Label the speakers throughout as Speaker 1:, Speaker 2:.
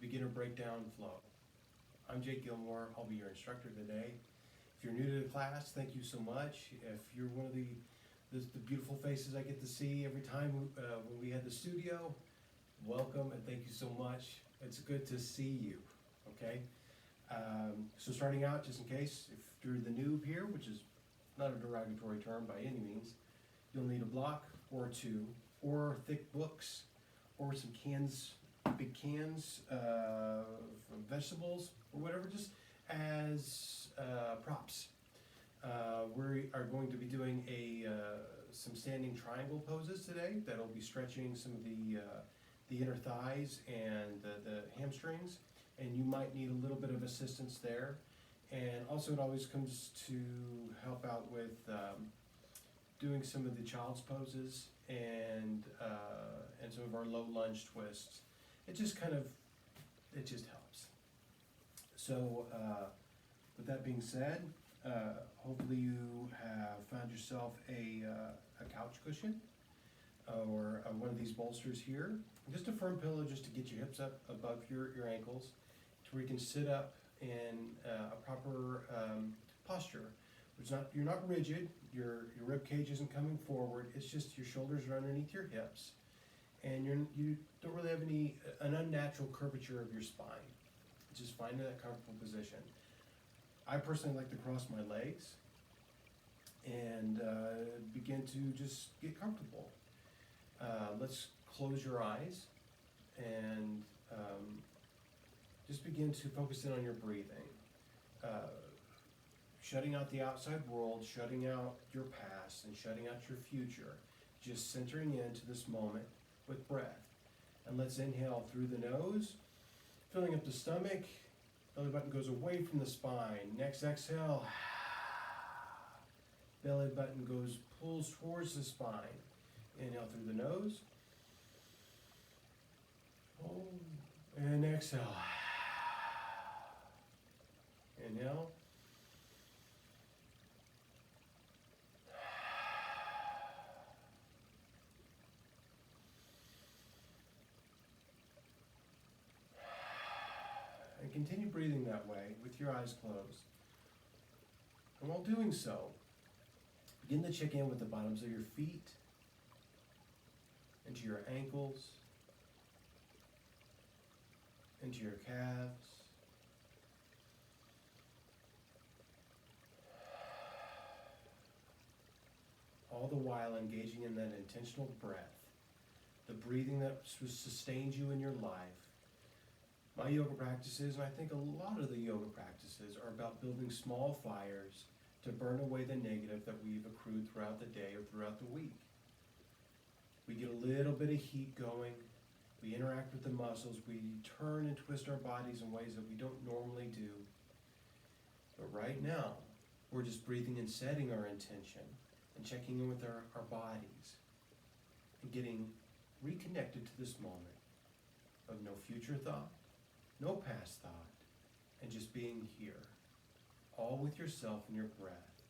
Speaker 1: beginner breakdown flow. I'm Jake Gilmore, I'll be your instructor today. If you're new to the class, thank you so much. If you're one of the beautiful faces I get to see every time when we had the studio, welcome and thank you so much. It's good to see you, okay? So starting out, just in case, if you're the noob here, which is not a derogatory term by any means, you'll need a block or two, or thick books, or some cans, big cans of vegetables, or whatever, just as props. We are going to be doing some standing triangle poses today that'll be stretching some of the inner thighs and the hamstrings, and you might need a little bit of assistance there. And also it always comes to help out with doing some of the child's poses and some of our low lunge twists. It just helps. So with that being said, hopefully you have found yourself a couch cushion or one of these bolsters here. Just a firm pillow just to get your hips up above your ankles to where you can sit up in a proper posture. You're not rigid, your rib cage isn't coming forward, it's just your shoulders are underneath your hips, and you don't really have an unnatural curvature of your spine. Just find that comfortable position. I personally like to cross my legs and begin to just get comfortable. Let's close your eyes and just begin to focus in on your breathing. Shutting out the outside world, shutting out your past, and shutting out your future. Just centering into this moment with breath. And let's inhale through the nose, filling up the stomach. Belly button goes away from the spine. Next exhale. Belly button pulls towards the spine. Inhale through the nose. And exhale. Inhale. And continue breathing that way with your eyes closed. And while doing so, begin to check in with the bottoms of your feet, into your ankles, into your calves. All the while engaging in that intentional breath, the breathing that sustains you in your life. My yoga practices, and I think a lot of the yoga practices, are about building small fires to burn away the negative that we've accrued throughout the day or throughout the week. We get a little bit of heat going, we interact with the muscles, we turn and twist our bodies in ways that we don't normally do. But right now, we're just breathing and setting our intention and checking in with our bodies and getting reconnected to this moment of no future thought, no past thought, and just being here, all with yourself and your breath,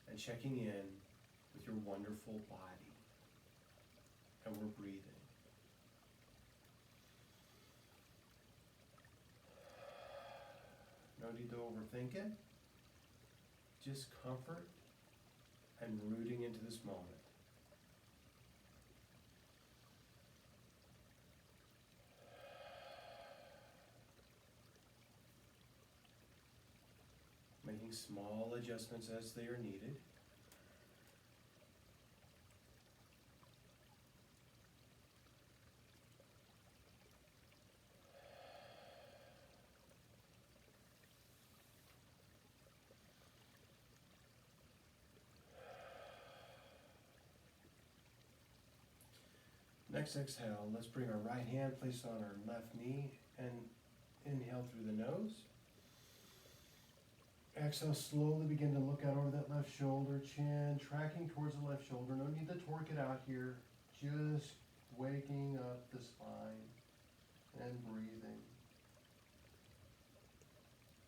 Speaker 1: and checking in with your wonderful body. And we're breathing. No need to overthink it. Just comfort and rooting into this moment. Making small adjustments as they are needed. Next exhale, let's bring our right hand placed on our left knee and inhale through the nose. Exhale, slowly begin to look out over that left shoulder, chin tracking towards the left shoulder. No need to torque it out here. Just waking up the spine and breathing.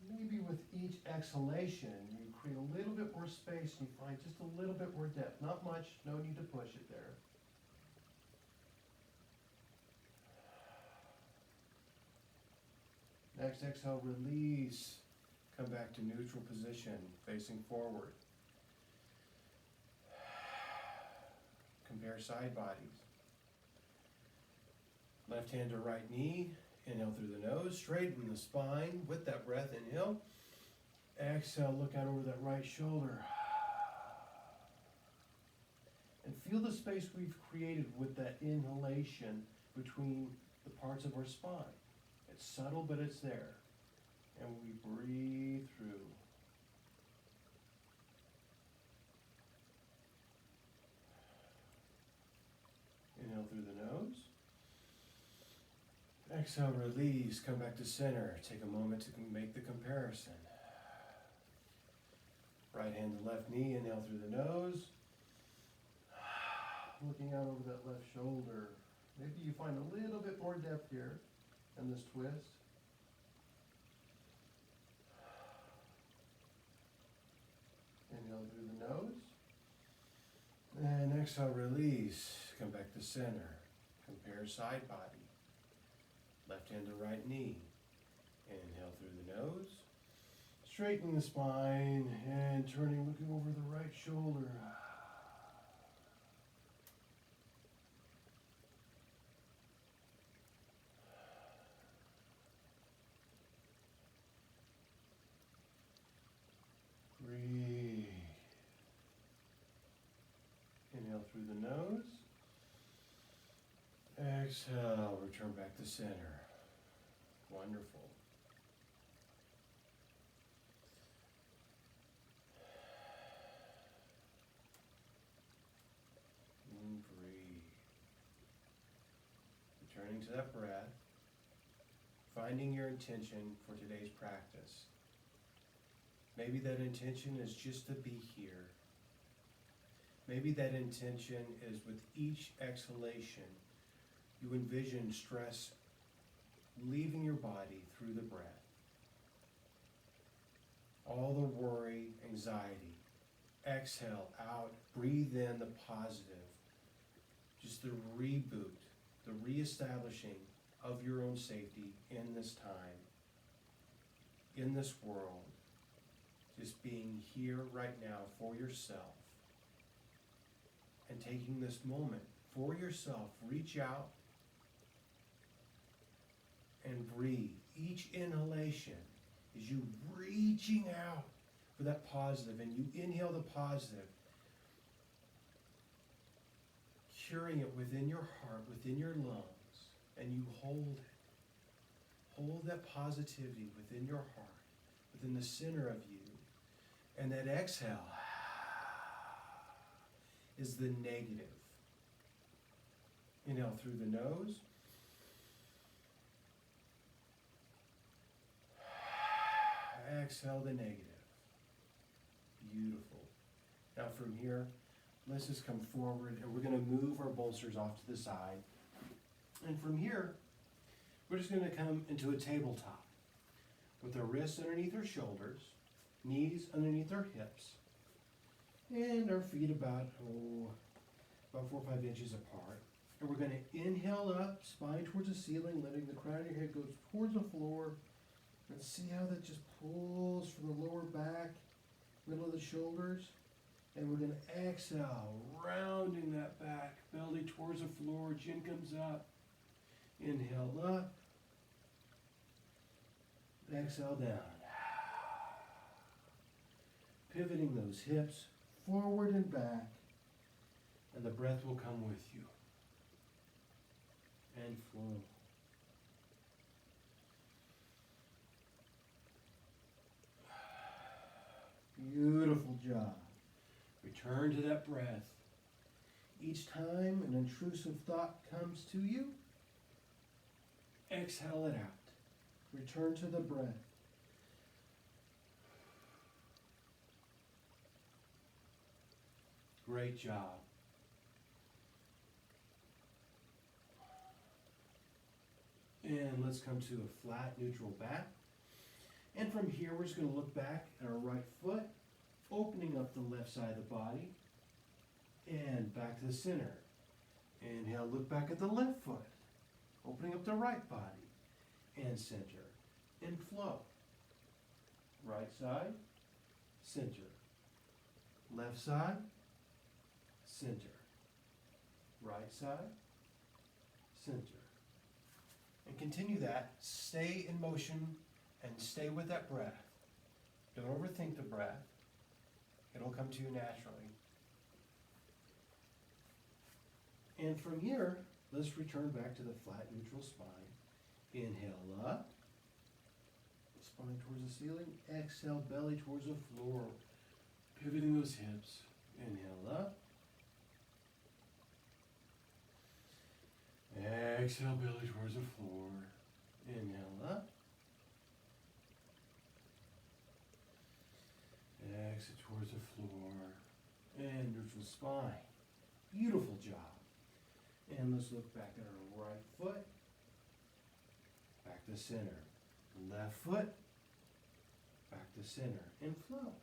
Speaker 1: Maybe with each exhalation, you create a little bit more space and you find just a little bit more depth. Not much, no need to push it there. Next exhale, release. Come back to neutral position, facing forward. Compare side bodies. Left hand to right knee. Inhale through the nose, straighten the spine with that breath. Inhale. Exhale, look out over that right shoulder. And feel the space we've created with that inhalation between the parts of our spine. It's subtle, but it's there. And we breathe through. Inhale through the nose. Exhale, release, come back to center. Take a moment to make the comparison. Right hand to left knee, inhale through the nose. Looking out over that left shoulder. Maybe you find a little bit more depth here in this twist. Inhale through the nose. And exhale, release. Come back to center. Compare side body. Left hand to right knee. Inhale through the nose. Straightening the spine and turning, looking over the right shoulder. Breathe. Inhale through the nose. Exhale, return back to center. Wonderful. And breathe. Returning to that breath. Finding your intention for today's practice. Maybe that intention is just to be here. Maybe that intention is with each exhalation, you envision stress leaving your body through the breath. All the worry, anxiety. Exhale out, breathe in the positive. Just the reboot, the reestablishing of your own safety in this time, in this world. Just being here right now for yourself and taking this moment for yourself. Reach out and breathe. Each inhalation is you reaching out for that positive, and you inhale the positive, curing it within your heart, within your lungs, and you hold it. Hold that positivity within your heart, within the center of you. And that exhale is the negative. Inhale through the nose. Exhale the negative. Beautiful. Now from here, let's just come forward and we're going to move our bolsters off to the side. And from here, we're just going to come into a tabletop with our wrists underneath our shoulders, knees underneath our hips, and our feet about 4 or 5 inches apart. And we're going to inhale up, spine towards the ceiling, letting the crown of your head go towards the floor. And see how that just pulls from the lower back, middle of the shoulders. And we're going to exhale, rounding that back, belly towards the floor, chin comes up. Inhale up. Exhale down. Pivoting those hips forward and back. And the breath will come with you. And flow. Beautiful job. Return to that breath. Each time an intrusive thought comes to you, exhale it out. Return to the breath. Great job. And let's come to a flat, neutral back. And from here, we're just going to look back at our right foot, opening up the left side of the body, and back to the center. Inhale, look back at the left foot, opening up the right body, and center. and flow. Right side, center. Left side, center. Right side, center. And continue that. Stay in motion and stay with that breath. Don't overthink the breath. It'll come to you naturally. And from here, let's return back to the flat neutral spine. Inhale up. Spine towards the ceiling. Exhale, belly towards the floor. Pivoting those hips. Inhale up. Exhale, belly towards the floor. Inhale up. Exhale towards the floor. And neutral spine. Beautiful job. And let's look back at our right foot. Back to center. Left foot. Back to center. And flow.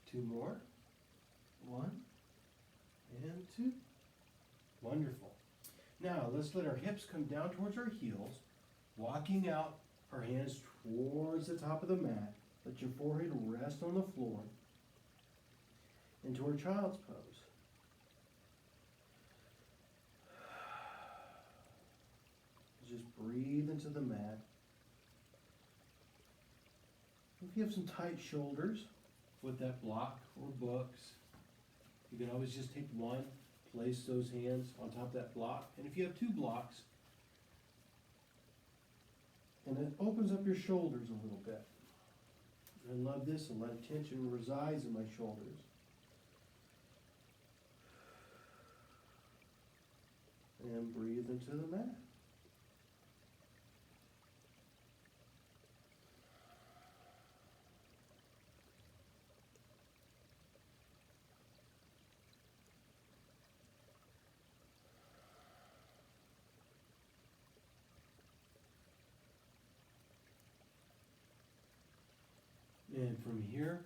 Speaker 1: Two more. One and two. Wonderful. Now let's let our hips come down towards our heels, walking out our hands towards the top of the mat. Let your forehead rest on the floor into our child's pose. Just breathe into the mat. If you have some tight shoulders with that block or books, you can always just take one, place those hands on top of that block. And if you have two blocks, and it opens up your shoulders a little bit. I love this, and let tension resides in my shoulders. And breathe into the mat. And from here,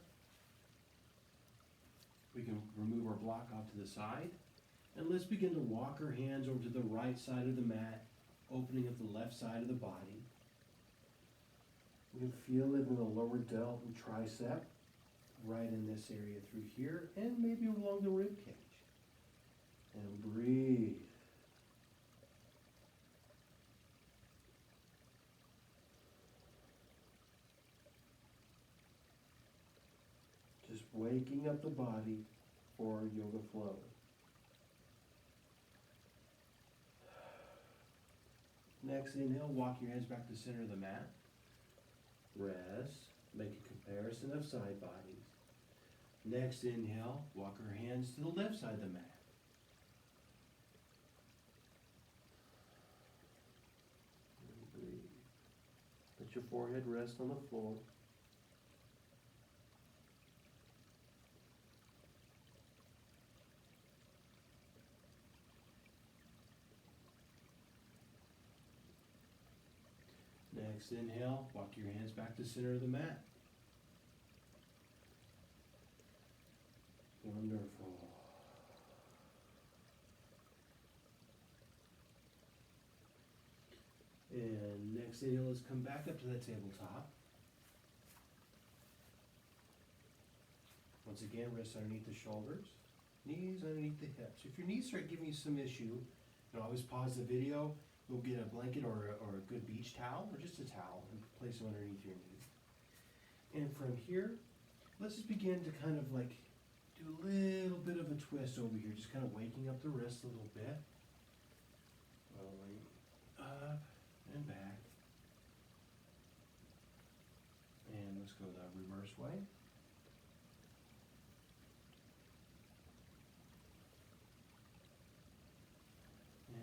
Speaker 1: we can remove our block off to the side. And let's begin to walk our hands over to the right side of the mat, opening up the left side of the body. You can feel it in the lower delt and tricep, right in this area through here, and maybe along the rib cage. And breathe. Just waking up the body for yoga flow. Next inhale, walk your hands back to the center of the mat. Rest. Make a comparison of side bodies. Next inhale, walk our hands to the left side of the mat. And breathe. Let your forehead rest on the floor. Next inhale, walk your hands back to the center of the mat. Wonderful. And next inhale is come back up to that tabletop. Once again, wrists underneath the shoulders, knees underneath the hips. If your knees start giving you some issue, you can always pause the video. We'll get a blanket or a good beach towel, or just a towel, and place them underneath your knee. And from here, let's just begin to kind of like do a little bit of a twist over here, just kind of waking up the wrist a little bit. Rolling up and back. And let's go the reverse way.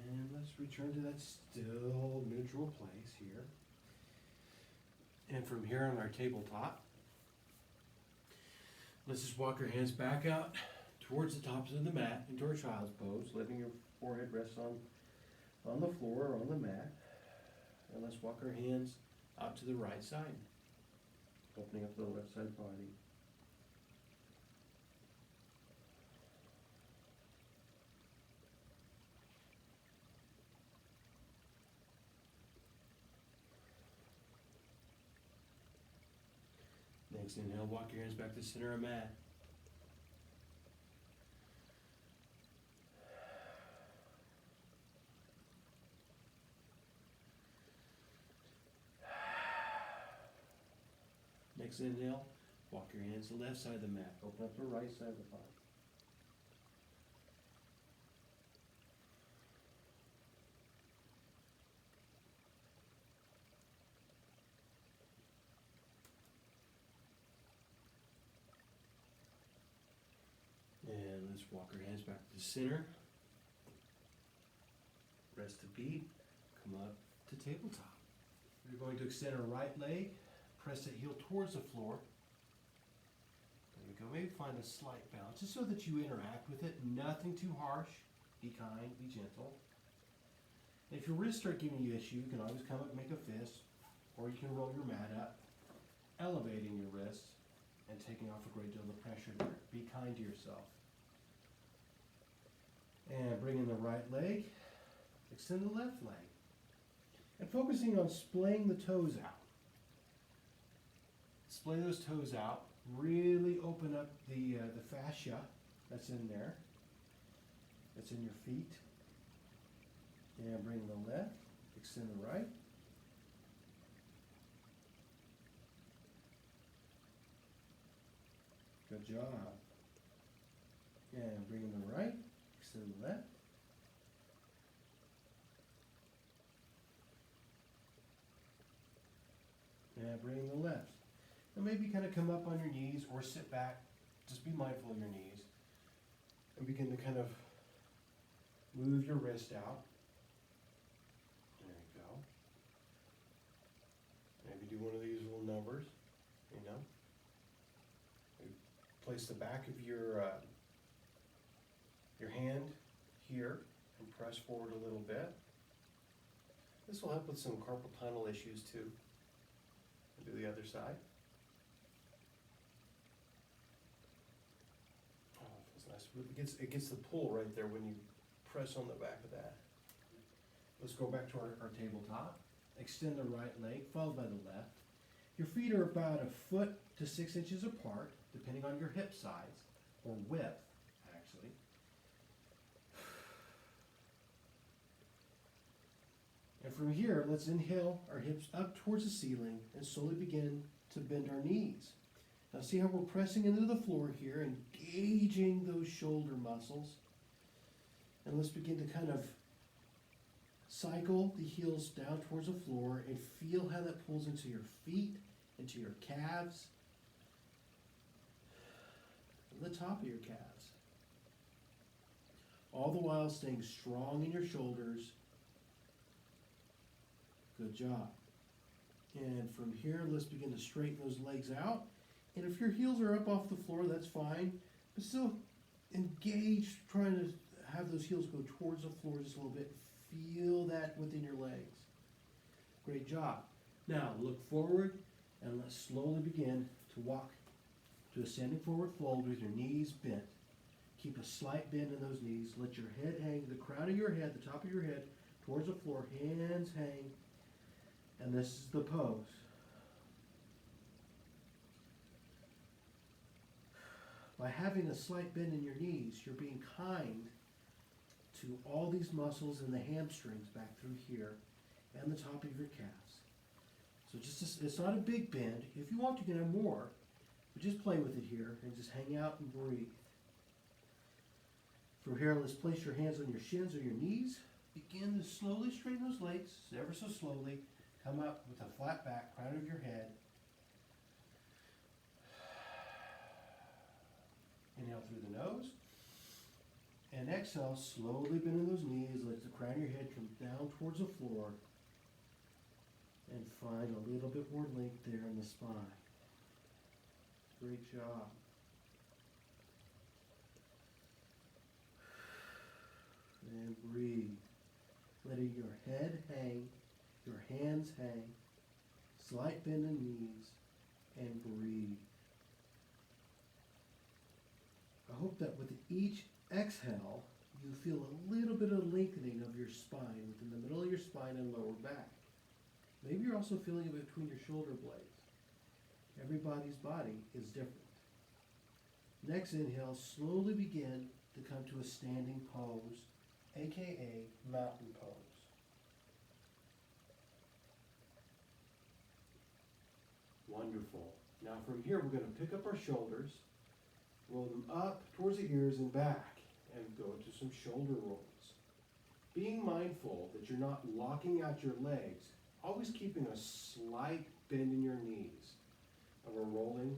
Speaker 1: And let's return to that still neutral place here. And from here on our tabletop, let's just walk our hands back out towards the tops of the mat into our child's pose, letting your forehead rest on the floor or on the mat. And let's walk our hands out to the right side. Opening up the left side body. Next inhale, walk your hands back to center of mat. Next inhale, walk your hands to the left side of the mat. Open up the right side of the body. And let's walk our hands back to the center. Rest the beat. Come up to tabletop. We're going to extend our right leg. Press that heel towards the floor. There we go. Maybe find a slight bounce, just so that you interact with it. Nothing too harsh. Be kind, be gentle. And if your wrists start giving you issue, you can always come up and make a fist, or you can roll your mat up, elevating your wrists and taking off a great deal of the pressure there. Be kind to yourself. And bring in the right leg, extend the left leg, and focusing on splaying the toes out. Splay those toes out, really open up the fascia that's in there, that's in your feet. And bring the left, extend the right. Good job. And bring in the right, extend the left. And bring in the left. And maybe kind of come up on your knees or sit back. Just be mindful of your knees. And begin to kind of move your wrist out. There you go. Maybe do one of these little numbers, you know. Place the back of your hand here and press forward a little bit. This will help with some carpal tunnel issues too. Do the other side. Oh, it feels nice. It gets the pull right there when you press on the back of that. Let's go back to our tabletop. Extend the right leg, followed by the left. Your feet are about 1 to 6 inches apart, depending on your hip size, or width, actually. And from here, let's inhale our hips up towards the ceiling and slowly begin to bend our knees. Now see how we're pressing into the floor here, engaging those shoulder muscles. And let's begin to kind of cycle the heels down towards the floor and feel how that pulls into your feet, into your calves, and the top of your calves. All the while staying strong in your shoulders. Good job. And from here, let's begin to straighten those legs out. And if your heels are up off the floor, that's fine. But still engage, trying to have those heels go towards the floor just a little bit. Feel that within your legs. Great job. Now look forward and let's slowly begin to walk to a standing forward fold with your knees bent. Keep a slight bend in those knees. Let your head hang, the crown of your head, the top of your head, towards the floor. Hands hang. And this is the pose. By having a slight bend in your knees, you're being kind to all these muscles in the hamstrings back through here and the top of your calves. So it's not a big bend. If you want, you can have more, but just play with it here and just hang out and breathe. From here, let's place your hands on your shins or your knees. Begin to slowly straighten those legs, ever so slowly. Come up with a flat back, crown of your head. Inhale through the nose. And exhale, slowly bending those knees. Let the crown of your head come down towards the floor. And find a little bit more length there in the spine. Great job. And breathe. Letting your head hang, your hands hang, slight bend in knees, and breathe. I hope that with each exhale, you feel a little bit of lengthening of your spine within the middle of your spine and lower back. Maybe you're also feeling it between your shoulder blades. Everybody's body is different. Next inhale, slowly begin to come to a standing pose, aka mountain pose. Wonderful. Now from here, we're going to pick up our shoulders, roll them up towards the ears and back, and go into some shoulder rolls. Being mindful that you're not locking out your legs, always keeping a slight bend in your knees. And we're rolling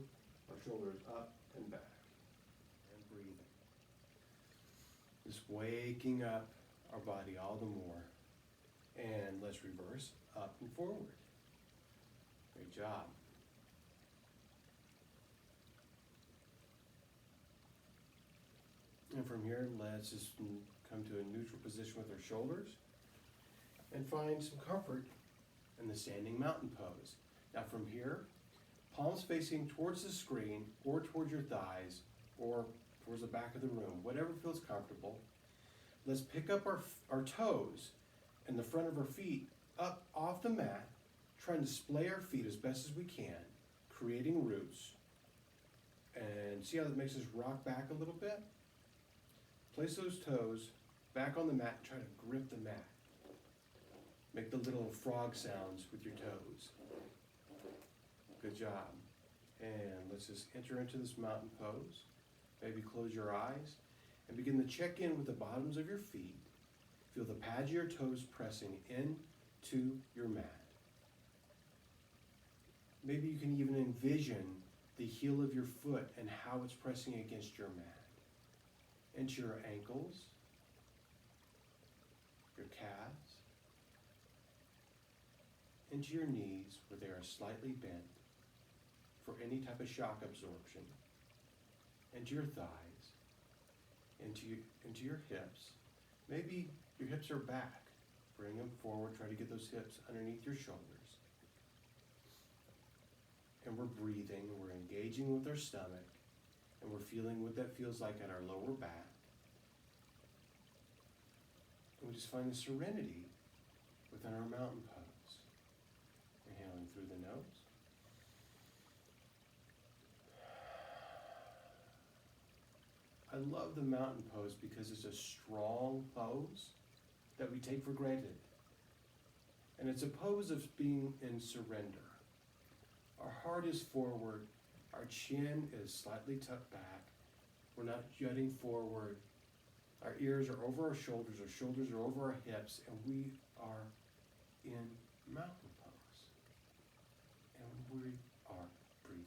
Speaker 1: our shoulders up and back and breathing. Just waking up our body all the more. And let's reverse up and forward. Great job. And from here, let's just come to a neutral position with our shoulders and find some comfort in the standing mountain pose. Now from here, palms facing towards the screen or towards your thighs or towards the back of the room, whatever feels comfortable. Let's pick up our toes and the front of our feet up off the mat, trying to splay our feet as best as we can, creating roots. And see how that makes us rock back a little bit? Place those toes back on the mat and try to grip the mat. Make the little frog sounds with your toes. Good job. And let's just enter into this mountain pose. Maybe close your eyes and begin to check in with the bottoms of your feet. Feel the pads of your toes pressing into your mat. Maybe you can even envision the heel of your foot and how it's pressing against your mat. Into your ankles, your calves, into your knees where they are slightly bent for any type of shock absorption, into your thighs, into your hips. Maybe your hips are back. Bring them forward, try to get those hips underneath your shoulders. And we're breathing, we're engaging with our stomach, and we're feeling what that feels like in our lower back. And we just find the serenity within our mountain pose. Inhaling through the nose. I love the mountain pose because it's a strong pose that we take for granted. And it's a pose of being in surrender. Our heart is forward, our chin is slightly tucked back, we're not jutting forward, our ears are over our shoulders are over our hips, and we are in mountain pose. And we are breathing.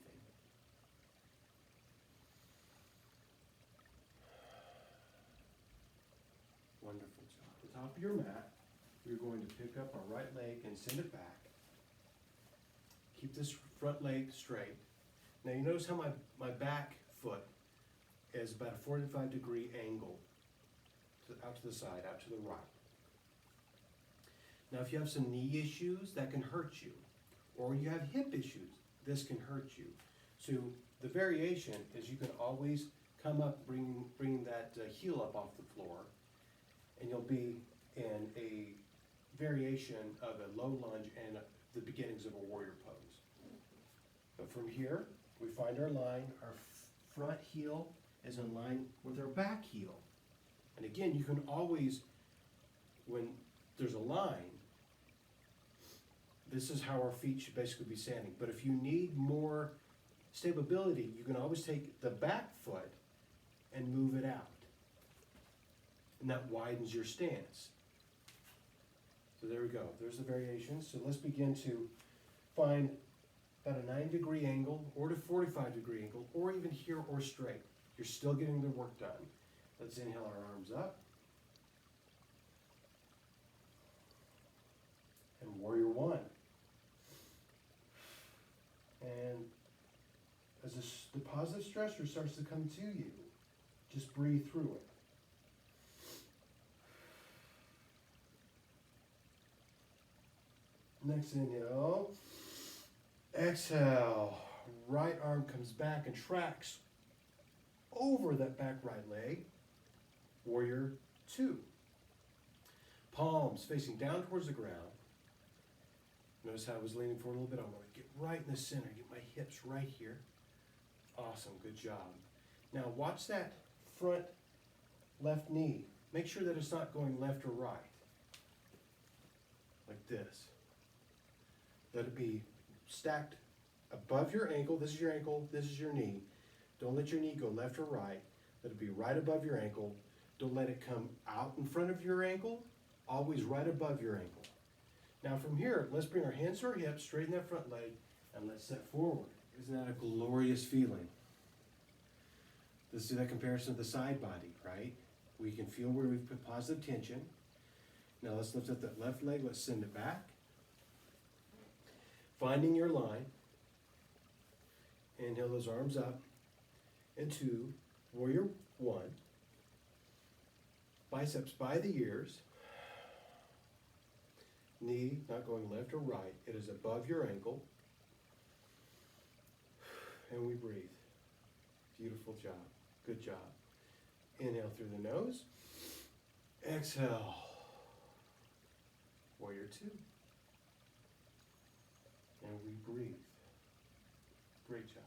Speaker 1: Wonderful job. At the top of your mat, you're going to pick up our right leg and send it back. Keep this front leg straight. Now you notice how my back foot is about a 45-degree angle out to the side, out to the right. Now if you have some knee issues, that can hurt you. Or you have hip issues, this can hurt you. So the variation is you can always come up, bring that heel up off the floor, and you'll be in a variation of a low lunge and the beginnings of a warrior pose. But from here, we find our line. Our front heel is in line with our back heel. And again, you can always, when there's a line, this is how our feet should basically be standing. But if you need more stability, you can always take the back foot and move it out. And that widens your stance. So there we go. There's the variations. So let's begin to find about a 90-degree angle or to 45-degree angle, or even here or straight. You're still getting the work done. Let's inhale our arms up. And warrior one. And as the positive stressor starts to come to you, just breathe through it. Next inhale. Exhale. Right arm comes back and tracks over that back right leg. Warrior two. Palms facing down towards the ground. Notice how I was leaning forward a little bit. I want to get right in the center, get my hips right here. Awesome, good job. Now watch that front left knee. Make sure that it's not going left or right. Like this. Let it be stacked above your ankle. This is your ankle, this is your knee. Don't let your knee go left or right. Let it be right above your ankle. Don't let it come out in front of your ankle. Always right above your ankle. Now from here, let's bring our hands to our hips, straighten that front leg, and let's step forward. Isn't that a glorious feeling? Let's do that comparison to the side body, right? We can feel where we've put positive tension. Now let's lift up that left leg, let's send it back. Finding your line. Inhale those arms up. And two, warrior one. Biceps by the ears. Knee not going left or right. It is above your ankle. And we breathe. Beautiful job. Good job. Inhale through the nose. Exhale. Warrior two. And we breathe. Great job.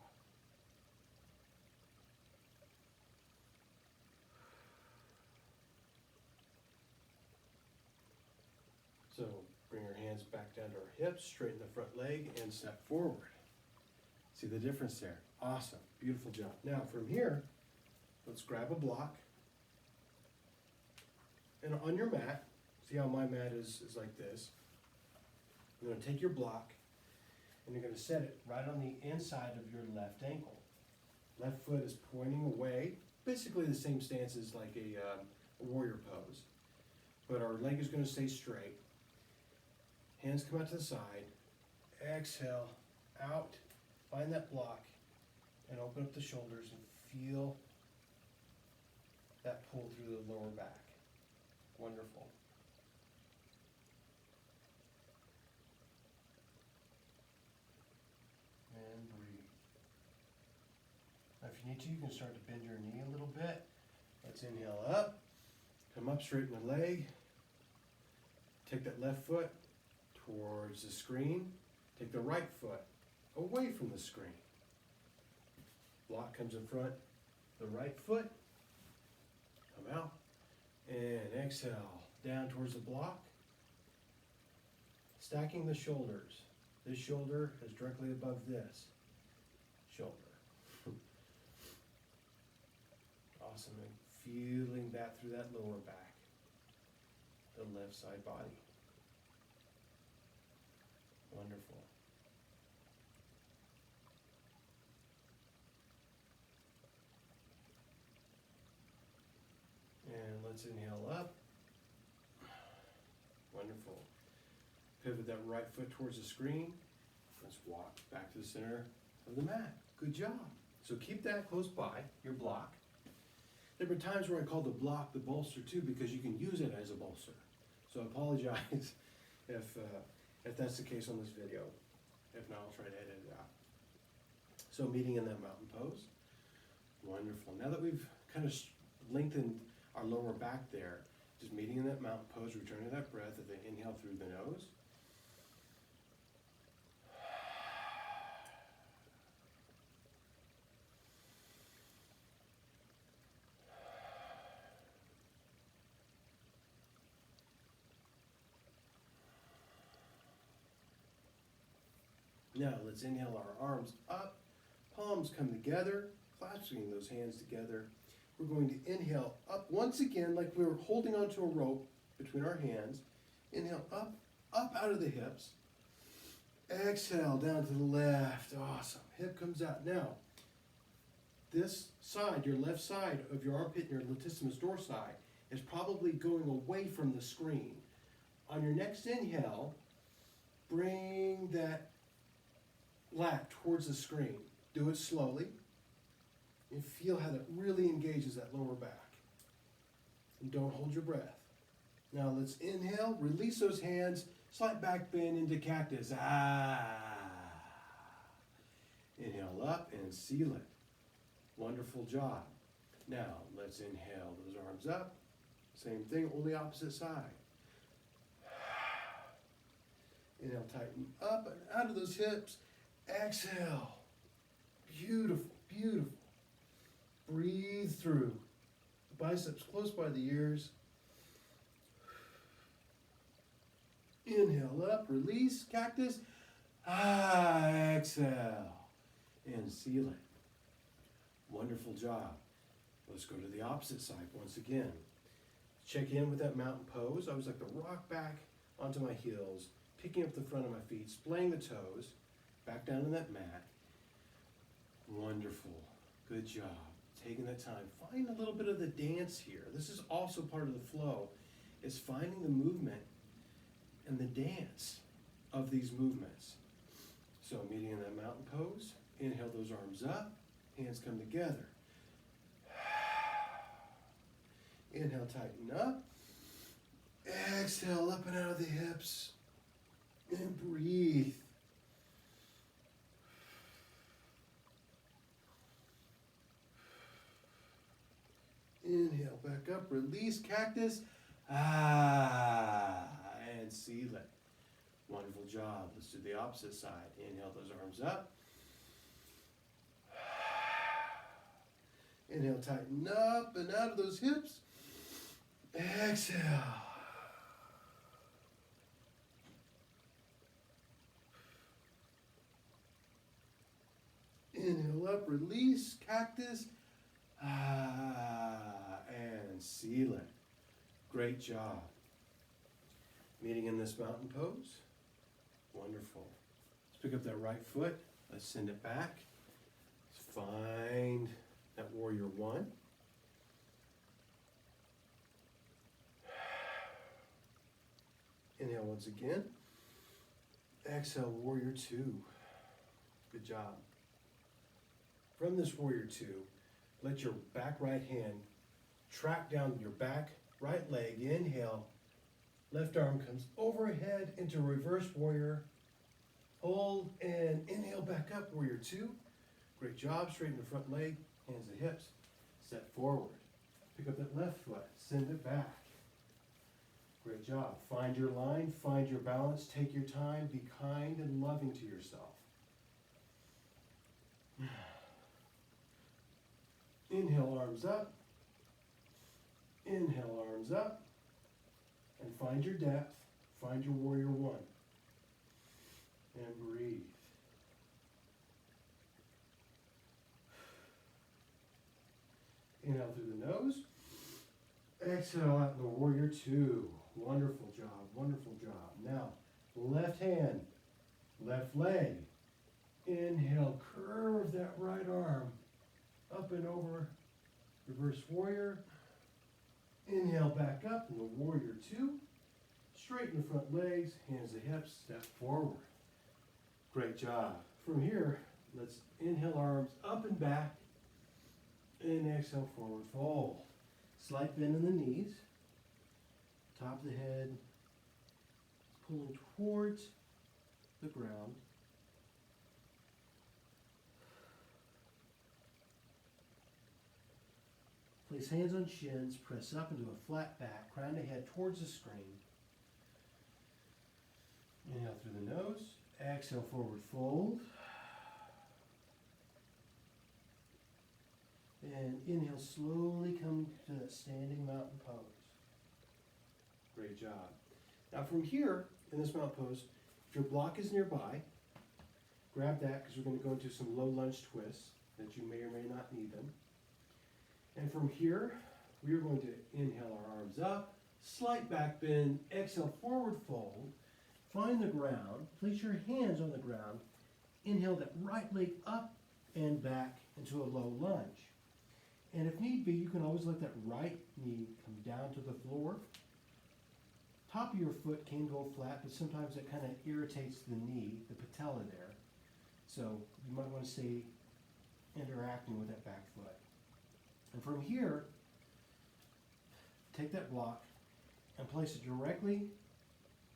Speaker 1: So bring your hands back down to our hips, straighten the front leg, and step forward. See the difference there? Awesome. Beautiful job. Now from here, let's grab a block. And on your mat, see how my mat is like this. You're going to take your block, and you're going to set it right on the inside of your left ankle. Left foot is pointing away, basically the same stance as like a warrior pose. But our leg is going to stay straight. Hands come out to the side. Exhale, out. Find that block and open up the shoulders and feel that pull through the lower back. Wonderful. And breathe. Now if you need to, you can start to bend your knee a little bit. Let's inhale up. Come up, straighten the leg. Take that left foot towards the screen. Take the right foot away from the screen. Block comes in front. The right foot. Come out. And exhale. Down towards the block. Stacking the shoulders. This shoulder is directly above this shoulder. Awesome. And feeling that through that lower back. The left side body. Wonderful. And let's inhale up. Wonderful. Pivot that right foot towards the screen. Let's walk back to the center of the mat. Good job. So keep that close by, your block. There have been times where I call the block the bolster too, because you can use it as a bolster. So I apologize if that's the case on this video. If not, I'll try to edit it out. So meeting in that mountain pose. Wonderful. Now that we've kind of lengthened our lower back there, just meeting in that mountain pose, returning that breath as they inhale through the nose. Now let's inhale our arms up, palms come together, clasping those hands together. We're going to inhale up once again like we were holding onto a rope between our hands. Inhale up, up out of the hips. Exhale down to the left. Awesome. Hip comes out. Now, this side, your left side of your armpit and your latissimus dorsi is probably going away from the screen. On your next inhale, bring that lat towards the screen. Do it slowly. And feel how that really engages that lower back. And don't hold your breath. Now let's inhale, release those hands, slight back bend into cactus. Ah. Inhale Inhale up and seal it. Wonderful job. Now, let's inhale those arms up. Same thing, only opposite side. Inhale, tighten up and out of those hips. Exhale. Beautiful, beautiful. Breathe through. Biceps close by the ears. Inhale up, release, cactus. Exhale. And seal it. Wonderful job. Let's go to the opposite side once again. Check in with that mountain pose. I always like to rock back onto my heels, picking up the front of my feet, splaying the toes, back down on that mat. Wonderful. Good job. Taking that time. Find a little bit of the dance here. This is also part of the flow, is finding the movement and the dance of these movements. So meeting in that mountain pose, inhale those arms up, hands come together. Inhale, tighten up. Exhale, up and out of the hips. And breathe. Inhale, back up, release, cactus. And seal it. Wonderful job. Let's do the opposite side. Inhale those arms up. Inhale, tighten up and out of those hips. Exhale. Inhale up, release, cactus. And seal it. Great job. Meeting in this mountain pose. Wonderful. Let's pick up that right foot. Let's send it back. Let's find that warrior one. Inhale once again. Exhale, warrior two. Good job. From this warrior two, let your back right hand track down your back right leg. Inhale. Left arm comes overhead into reverse warrior. Hold and inhale back up, warrior two. Great job. Straighten the front leg, hands to hips. Step forward. Pick up that left foot, send it back. Great job. Find your line, find your balance, take your time, be kind and loving to yourself. Inhale, arms up. Inhale, arms up. And find your depth. Find your warrior one. And breathe. Inhale through the nose. Exhale out in the warrior two. Wonderful job, wonderful job. Now, left hand, left leg. Inhale, curve that right arm up and over, reverse warrior. Inhale back up in the warrior two. Straighten the front legs, hands to hips, step forward. Great job. From here, let's inhale arms up and back. And exhale forward fold. Slight bend in the knees. Top of the head pulling towards the ground. Place hands on shins, press up into a flat back, crown the head towards the screen. Inhale through the nose, exhale forward fold. And inhale, slowly come to that standing mountain pose. Great job. Now from here, in this mountain pose, if your block is nearby, grab that because we're going to go into some low lunge twists that you may or may not need them. And from here, we are going to inhale our arms up, slight back bend, exhale forward fold, find the ground, place your hands on the ground, inhale that right leg up and back into a low lunge. And if need be, you can always let that right knee come down to the floor. Top of your foot can go flat, but sometimes it kind of irritates the knee, the patella there. So you might want to stay interacting with that back foot. And from here, take that block and place it directly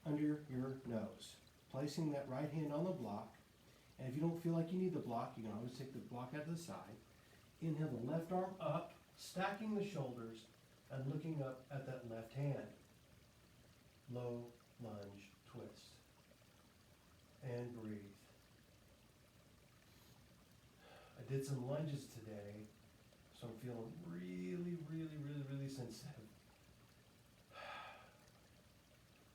Speaker 1: under your nose. Placing that right hand on the block, And if you don't feel like you need the block, you can always take the block out to the side. Inhale the left arm up, stacking the shoulders and looking up at that left hand. Low lunge twist. And breathe. I did some lunges today, so I'm feeling really sensitive.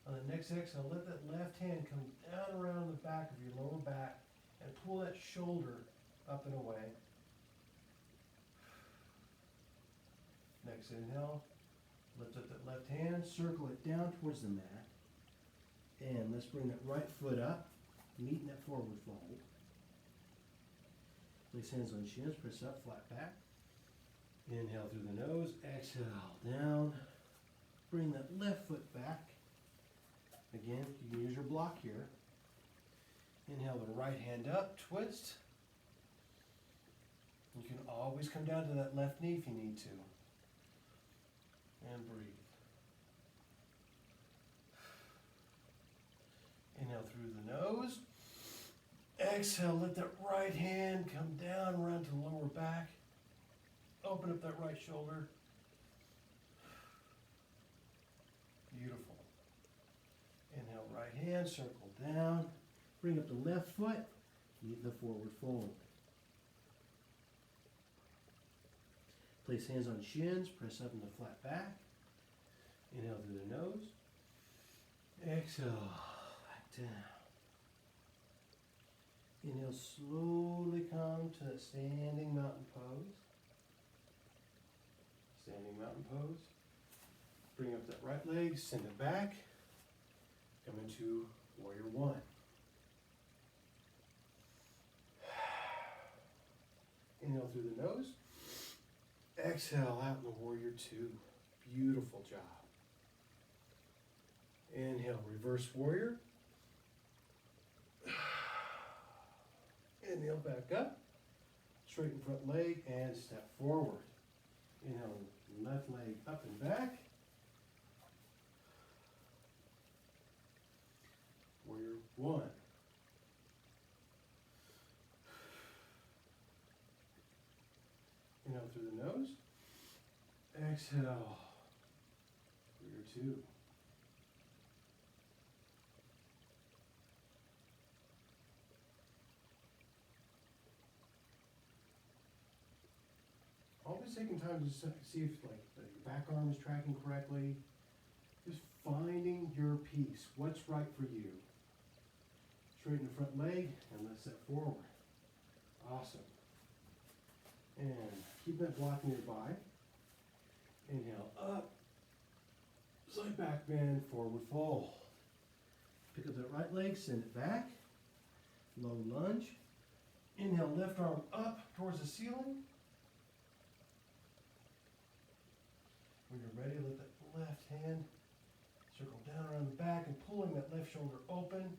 Speaker 1: On the next exhale, let that left hand come down around the back of your lower back and pull that shoulder up and away. Next inhale, lift up that left hand, circle it down towards the mat. And let's bring that right foot up, meeting that forward fold. Place hands on shins, press up, flat back. Inhale through the nose, exhale down. Bring that left foot back. Again, you can use your block here. Inhale the right hand up, twist. You can always come down to that left knee if you need to. And breathe. Inhale through the nose. Exhale, let that right hand come down around to the lower back. Open up that right shoulder. Beautiful. Inhale, right hand, circle down. Bring up the left foot, meet the forward fold. Place hands on shins, press up into flat back. Inhale through the nose. Exhale, back down. Inhale, slowly come to that standing mountain pose. Standing mountain pose. Bring up that right leg, send it back. Come into warrior one. Inhale through the nose. Exhale out in the warrior two. Beautiful job. Inhale, reverse warrior. Inhale back up. Straighten front leg and step forward. Inhale, left leg up and back. Warrior one. Inhale through the nose. Exhale. Warrior two. Always taking time to see if the back arm is tracking correctly. Just finding your piece. What's right for you. Straighten the front leg and let's step forward. Awesome. And keep that block nearby. Inhale up. Side back bend, forward fold. Pick up that right leg, send it back. Low lunge. Inhale, left arm up towards the ceiling. When you're ready, let that left hand circle down around the back and pulling that left shoulder open.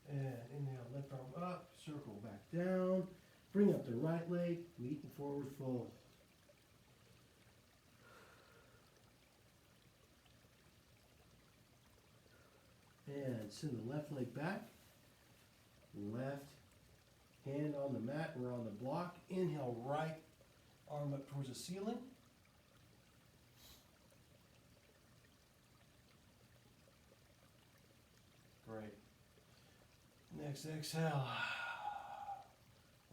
Speaker 1: And inhale, left arm up, circle back down. Bring up the right leg, meet and forward fold. And send the left leg back. Left hand on the mat or on the block. Inhale, right arm up towards the ceiling. Great. Next exhale.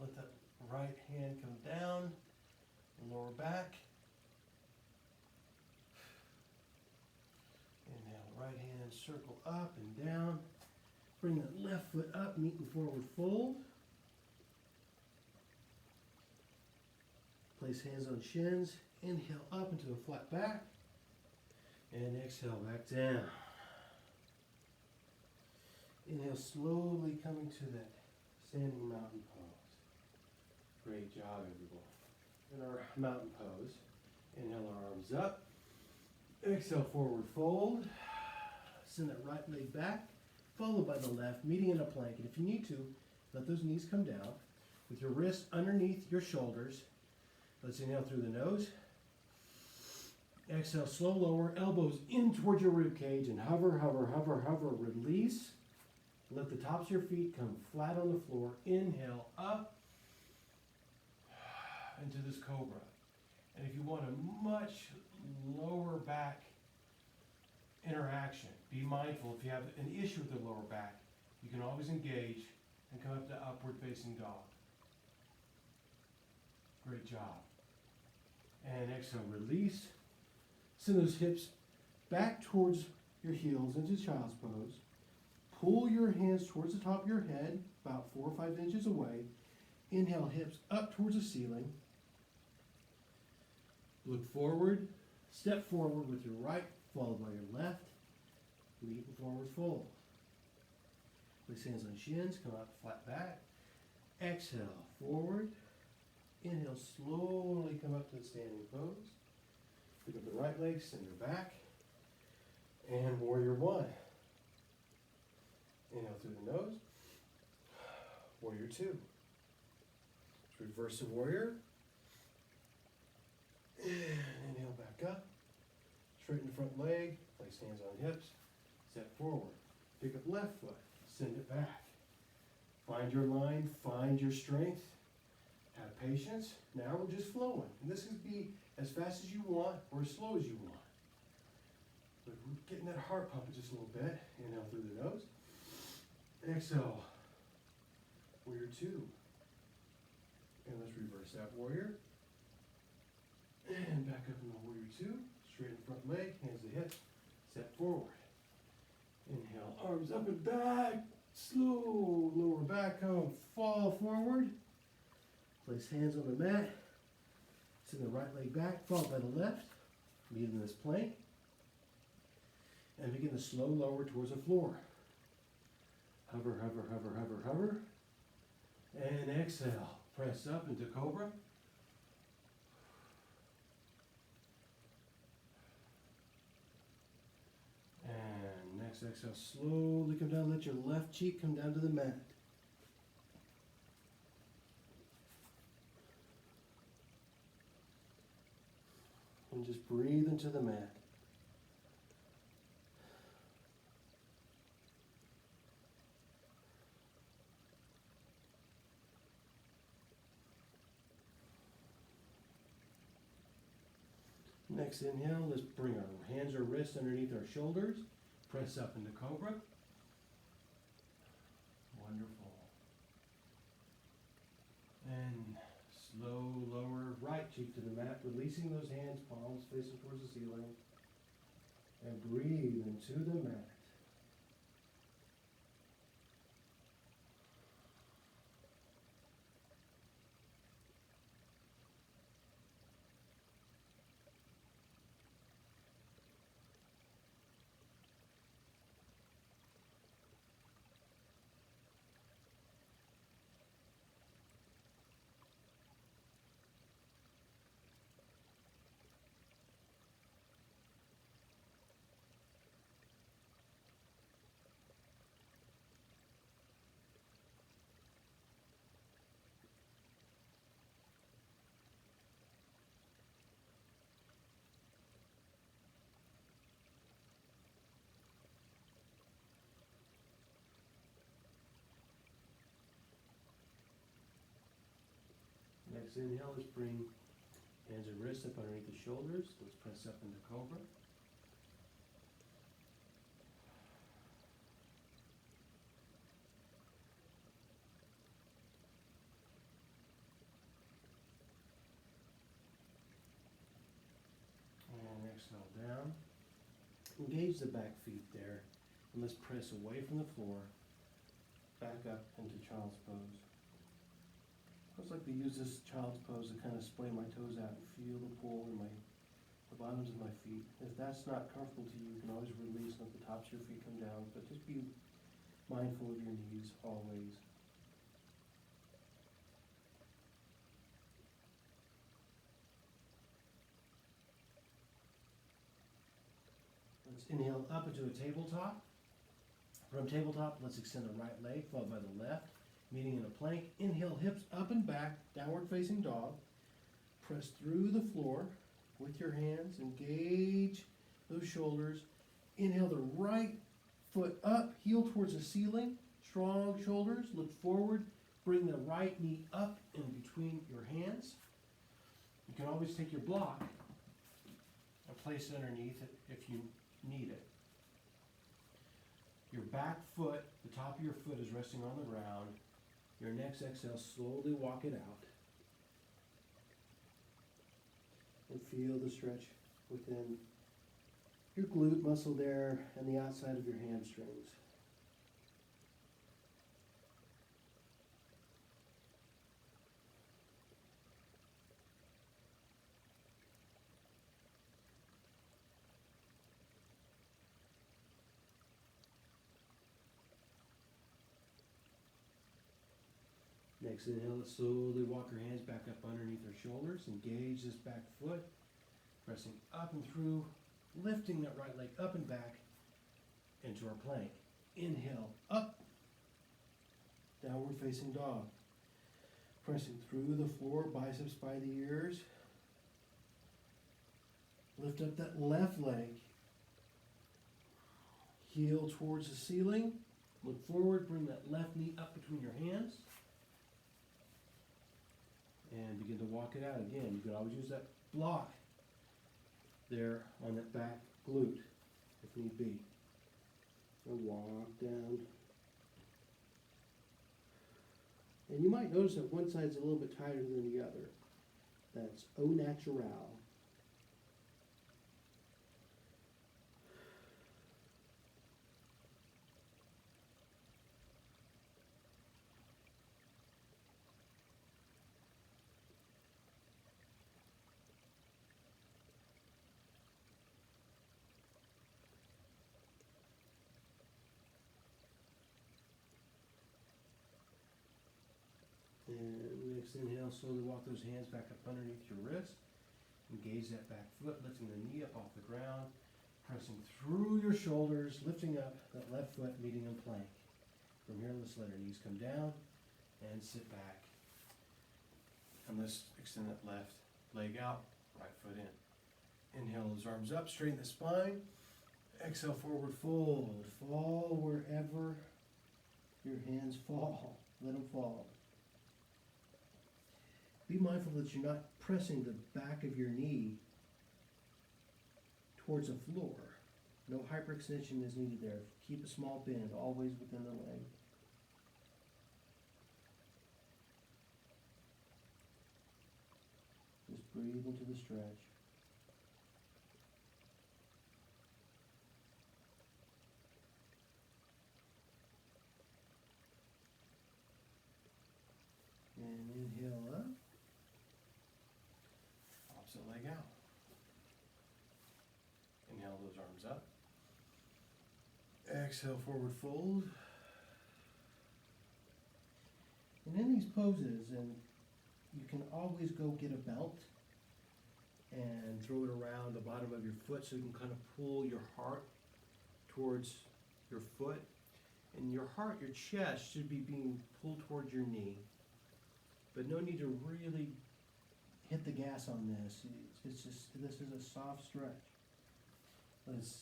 Speaker 1: Let that right hand come down, lower back. Inhale, right hand circle up and down. Bring that left foot up, meet and forward fold. Place hands on shins. Inhale up into a flat back. And exhale back down. Inhale, slowly coming to that standing mountain pose. Great job, everyone. In our mountain pose, inhale our arms up. Exhale, forward fold. Send that right leg back, followed by the left, meeting in a plank. And if you need to, let those knees come down with your wrists underneath your shoulders. Let's inhale through the nose. Exhale, slow lower, elbows in towards your rib cage and hover, hover, hover, hover, release. Let the tops of your feet come flat on the floor. Inhale up into this cobra. And if you want a much lower back interaction, be mindful if you have an issue with the lower back, you can always engage and come up to upward facing dog. Great job. And exhale, release. Send those hips back towards your heels into child's pose. Pull your hands towards the top of your head, about 4 or 5 inches away. Inhale, hips up towards the ceiling. Look forward. Step forward with your right, followed by your left. Meet and forward fold. Place hands on shins, come out flat back. Exhale, forward. Inhale, slowly come up to the standing pose. Pick up the right leg, send her back. And warrior one. Inhale through the nose. Warrior two. Reverse the warrior. And inhale back up. Straighten the front leg. Place hands on hips. Step forward. Pick up left foot. Send it back. Find your line. Find your strength. Have patience. Now we're just flowing. And this can be as fast as you want or as slow as you want. But we're getting that heart pumping just a little bit. Inhale through the nose. Exhale. Warrior two. And let's reverse that warrior. And back up into warrior two. Straighten front leg, hands to hips. Step forward. Inhale, arms up and back. Slow, lower back, come, fall forward. Place hands on the mat. Send the right leg back, followed by the left. Meet in this plank. And begin to slow lower towards the floor. Hover, hover, hover, hover, hover. And exhale. Press up into cobra. And next exhale, slowly come down. Let your left cheek come down to the mat. And just breathe into the mat. Next inhale, let's bring our hands or wrists underneath our shoulders. Press up into cobra. Wonderful. And slow lower right cheek to the mat, releasing those hands, palms facing towards the ceiling. And breathe into the mat. Next inhale, let's bring hands and wrists up underneath the shoulders. Let's press up into cobra. And exhale down. Engage the back feet there. And let's press away from the floor. Back up into child's pose. I always like to use this child's pose to kind of splay my toes out and feel the pull in the bottoms of my feet. If that's not comfortable to you, you can always release and let the tops of your feet come down, but just be mindful of your knees always. Let's inhale up into a tabletop. From tabletop, let's extend the right leg, followed by the left. Meeting in a plank. Inhale, hips up and back, downward facing dog. Press through the floor with your hands. Engage those shoulders. Inhale the right foot up, heel towards the ceiling. strong shoulders, look forward, bring the right knee up in between your hands. You can always take your block and place it underneath it if you need it. Your back foot, the top of your foot is resting on the ground. Your next exhale, slowly walk it out. And feel the stretch within your glute muscle there and the outside of your hamstrings. Next inhale, slowly walk your hands back up underneath your shoulders. Engage this back foot, pressing up and through, lifting that right leg up and back into our plank. Inhale, up, downward facing dog. Pressing through the floor, biceps by the ears. Lift up that left leg. Heel towards the ceiling. Look forward, bring that left knee up between your hands. And begin to walk it out again. You can always use that block there on that back glute if need be. So walk down. And you might notice that one side's a little bit tighter than the other. That's au naturel. And next inhale, slowly walk those hands back up underneath your wrist. Engage that back foot, lifting the knee up off the ground, pressing through your shoulders, lifting up that left foot, meeting in plank. From here, let's let our knees come down and sit back. And let's extend that left leg out, right foot in. Inhale those arms up, straighten the spine. Exhale, forward fold. Fall wherever your hands fall. Let them fall. Be mindful that you're not pressing the back of your knee towards the floor. No hyperextension is needed there. Keep a small bend, always within the leg. Just breathe into the stretch. And inhale up. Opposite leg out. Inhale those arms up. Exhale, forward fold. And in these poses, and you can always go get a belt and throw it around the bottom of your foot so you can kind of pull your heart towards your foot. And your heart, your chest should be being pulled towards your knee. But no need to really hit the gas on this. It's just, this is a soft stretch. Let's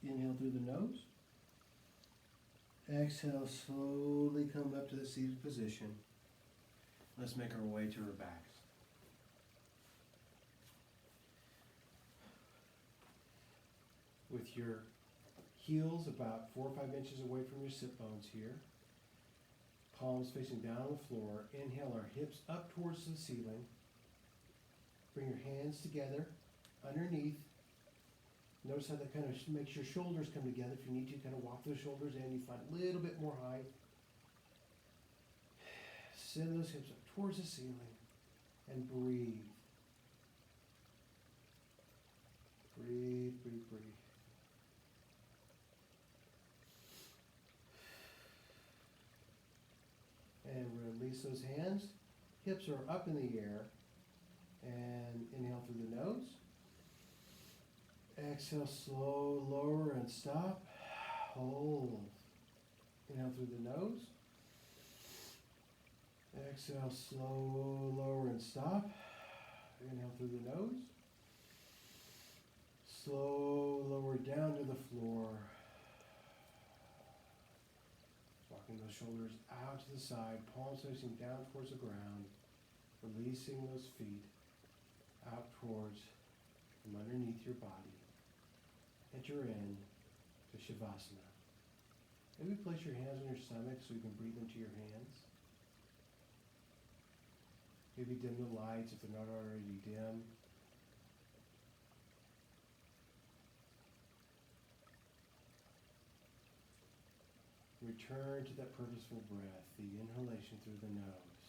Speaker 1: inhale through the nose. Exhale, slowly come up to the seated position. Let's make our way to our backs. With your heels about 4 or 5 inches away from your sit bones here. Palms facing down on the floor. Inhale our hips up towards the ceiling. Bring your hands together underneath. Notice how that kind of makes your shoulders come together. If you need to, kind of walk those shoulders in. You find a little bit more height. Send those hips up towards the ceiling and breathe. Breathe, breathe, breathe. And release those hands. Hips are up in the air. And inhale through the nose. Exhale, slow, lower, and stop. Hold. Inhale through the nose. Exhale, slow, lower, and stop. Inhale through the nose. Slow, lower down to the floor. Walk Rocking those shoulders out to the side, palms facing down towards the ground, releasing those feet out towards from underneath your body. Enter in to Shavasana. Maybe place your hands on your stomach so you can breathe into your hands. Maybe dim the lights if they're not already dim. Return to that purposeful breath, the inhalation through the nose.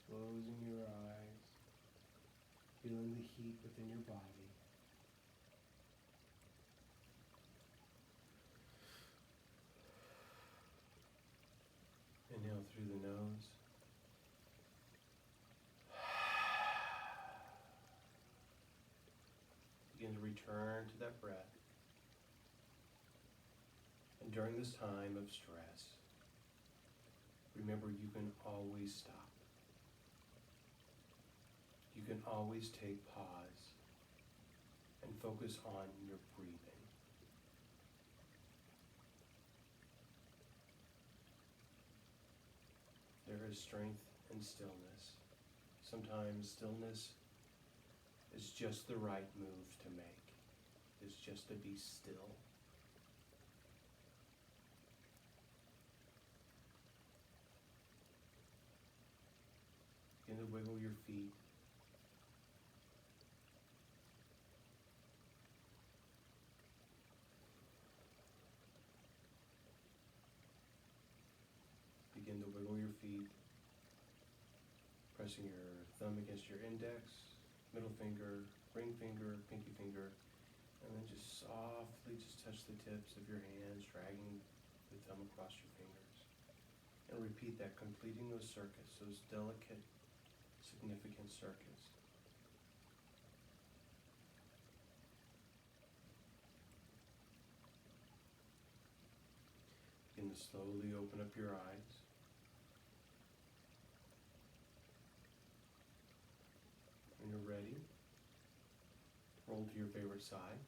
Speaker 1: Closing your eyes, feeling the heat within your body. Inhale through the nose. Begin to return to that breath. And during this time of stress, remember you can always stop. You can always take pause and focus on your breathing. There is strength in stillness. Sometimes stillness is just the right move to make. It's just to be still. Begin to wiggle your feet. Begin to wiggle your feet, pressing your thumb against your index, middle finger, ring finger, pinky finger, and then just softly just touch the tips of your hands, dragging the thumb across your fingers. And repeat that, completing those circuits, those delicate, significant circuits. Begin to slowly open up your eyes. When you're ready, roll to your favorite side.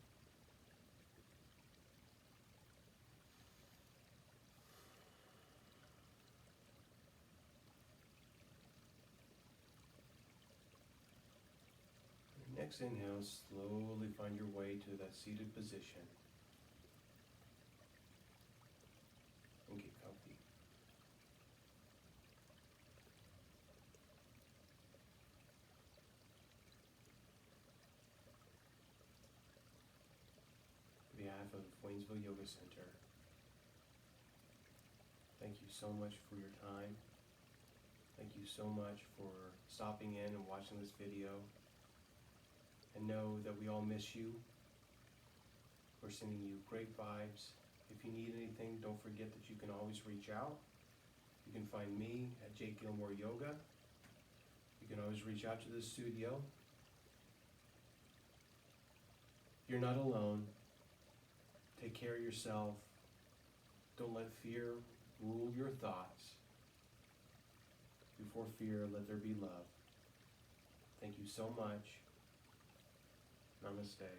Speaker 1: Next inhale, slowly find your way to that seated position and get comfy. On behalf of Waynesville Yoga Center, thank you so much for your time. Thank you so much for stopping in and watching this video. And know that we all miss you. We're sending you great vibes. If you need anything, don't forget that you can always reach out. You can find me at Jake Gilmore Yoga. You can always reach out to the studio. You're not alone. Take care of yourself. Don't let fear rule your thoughts. Before fear, let there be love. Thank you so much. Namaste.